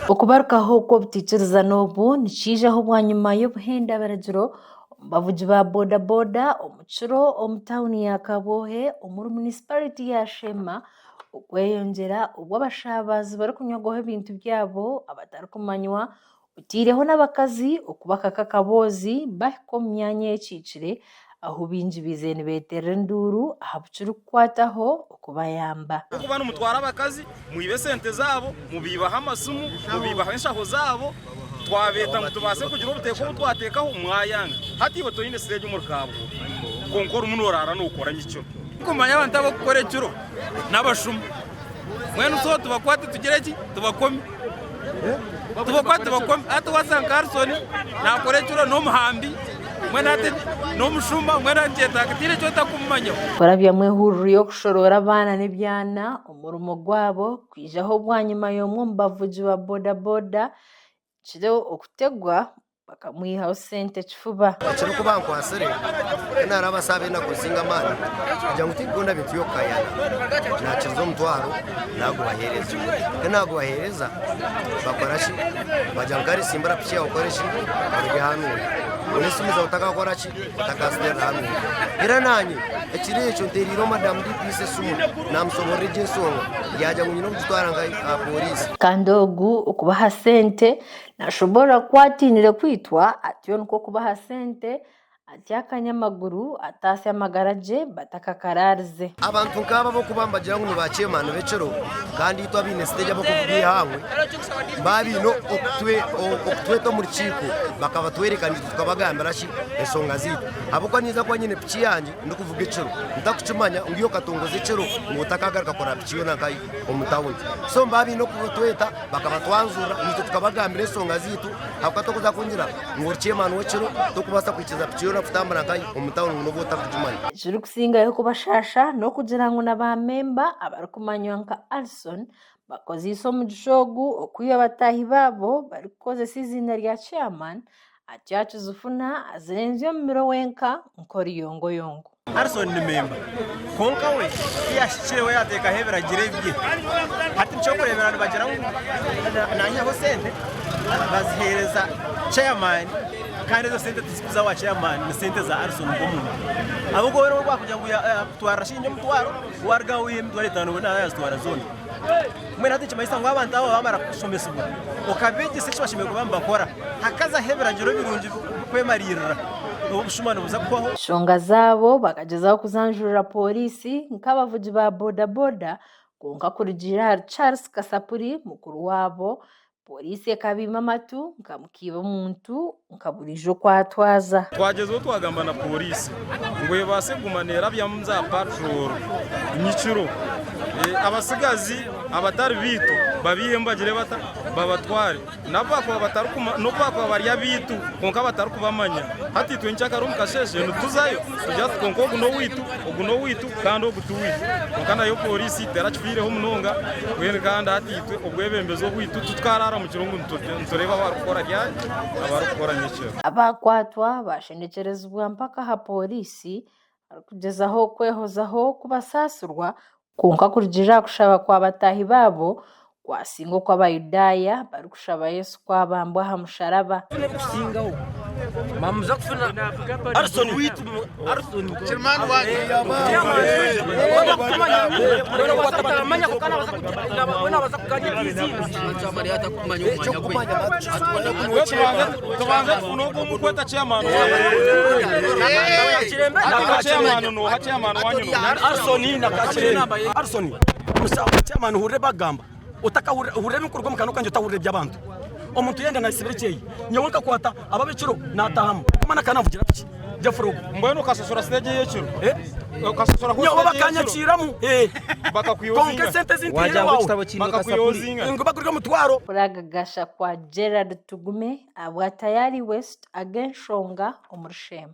okubarukaho uko butitiriza n'obu nikiijaho bwanyuma y'obuhenda baragiro bavugi ba boda boda omukiro omu tawuni ya Kabohe omuri municipality ya Shema okweyongyera obwo abashabazi barikunywaho ebintu byabo abatarikumanywa utiireho n'abakazi okubakaka akaboozi bahika omu myanya y'ekiikire aho bingi bize nibeeterera enduuru aha bukiri kukwataho okubayamba okuba nimutwara abakazi mwibe sente zaabo mubiibaho amasimu mubiibaho enshaho zaabo twabeeta ngu tubaase kugira obuteeko obu twateekaho mwayanga hati iwe toine stage omuri Kaabo konka orumu nooraara nookora nyekiro kumanya abantu abakukora ekiro n'abashuma mwenu so tubakwate tugire ki tubakome hati wasanga Harrison naakora ekiro n'omuhambi mwena ati n'omushuma mwena nkyetagatire ekyo takumumanyaho kurabya mwehuriro y'okushorora abaana n'ebyana omurimo gwabo kwijaho bwanyuma y'omwe omu bavugi ba boda boda kiri okutegwa bakamwihaho sente kifuba kiri kuba nkwasire naara abasabe nakuzinga amaani kugira ngu tigunda bintu by'okukayana nakiriza omutwaro nagubahereza nagubahereza bakora ki bajya ngu arisimbura piki yawe ukore ki orebe hamwe unesimu zawe utakakora ki utakaziterera hamwe era nanye ekiro ekyo nteriire madamu DPS esimu namusoborera ensonga yajya ngu nyine okugitwara nka polisi kandi ogu okubaha sente nashobora kuba atiinire kwitwa atyo nikwo kubaha sente ati akanyamaguru ataase amagara gye batakakaraarize abantu nk'aba bokuba mbagira ngu niba chairman b'ekiro kandi itwe abaine stage abokuvuga hamwe babiine okutweta omu rukiiko bakabatwereka nti tukabagambira ki ensonga ziitu habwokuba niza kuba nyine piki yange ndikuvuga ekiro ntakukimanya ngu iyo katongoza ekiro ngu otakagaruka kukora piki yona nkai omu tawuni so babiine okutweta bakabatwanzura nitwe tukabagambira ensonga ziitu habwokuba tokuza kungira ngu ori chairman w'ekiro tokubaasa kwikiza piki yona kutambura nkai omu tawuni noba otakukimanya ekiri kusingayo kubashasha n'okugira ngu n'abamemba abarikumanywa nka Harrison bakoziise omugisha ogu okwiha abataahi baabo barikukozesa izina rya chairman ati akizifuna azirenzya omu miro wenka nk'oriyongoyongo Harrison ni memba konka we yashikireho yateekaho ebiragiro ebye hati nikyokureebera nibagira ngu nanyaho sente baziheereza chairman kandi ezo sente tizikuza wa chairman ni sente za Harrison ng'omuntu ahubwo we rwakugira ngu kutwara shinge omutwaro warugaho wiha emitwaro etaano we nazitwara zoona mwena hati nikimanyiisa ngu abantu abo bamara kushomesibwa okabeegyesa eki bashemereire kuba nibakora hakazaho ebiragiro birungi bikwemariirira obushuma nibuza kubaho enshonga zaabo bakagezaho kuzanjurira polisi nk'abavugi ba boda boda konka kurugiirira ahari Charles Kasapuri mukuru waabo polisi ekabiima amatu nkamukiiba omuntu nkaburiijo kwatwaza twagezeho twagamba na polisi ngu ebaase kugumanira byamu za patrol nyikiro abasigazi abatari biitu babihe mbagire bata babatware nokwakwa barya biitu konka batari kubamanya hati itwe nkyakara omu kasheshe nituzayo tugira tukonka ogu nowiitu kandi ogu tuwiitu konka nayo polisi terakifiireho munonga kwene kandi hati itwe obwebembezi obwitu tutkarara mu kirungu nitureeba abarikukora ryari abarikukora nyekiro abakwatwa bashendekerezibwa mpaka ha polisi barikugezaho kwehozaho kubasaasirwa konka kurugiirira kushaba kwa bataahi baabo kwasinga okw'abayudaaya barikushaba Yesu kwabambwa aha musharaba kusingaho mamuza kufuna Harrison witu Harrison chairman wange batamanya ko kana baza kuganira izina chamari atakumanya tubanze kunogo mukweta chairman wanyu Harrison nakachirena Harrison musawa chairman hure bagamba utaka hure bikorwa mukano kanje utahurire by'abantu omuntu yenda na sibiri cyeyi nyonka kwata ababiciro natahamu kumana kanavugira biki jafrogo mbona ukasosora stage y'ekiro ukasosora ko nyoba bakanyakiramu bakakwiyozinga konke sente zintira wawe bakakwiyozinga ngo bagurira mutwaro kuragagasha kwa Gerard Tugume abwa tayari West agenshonga omurushema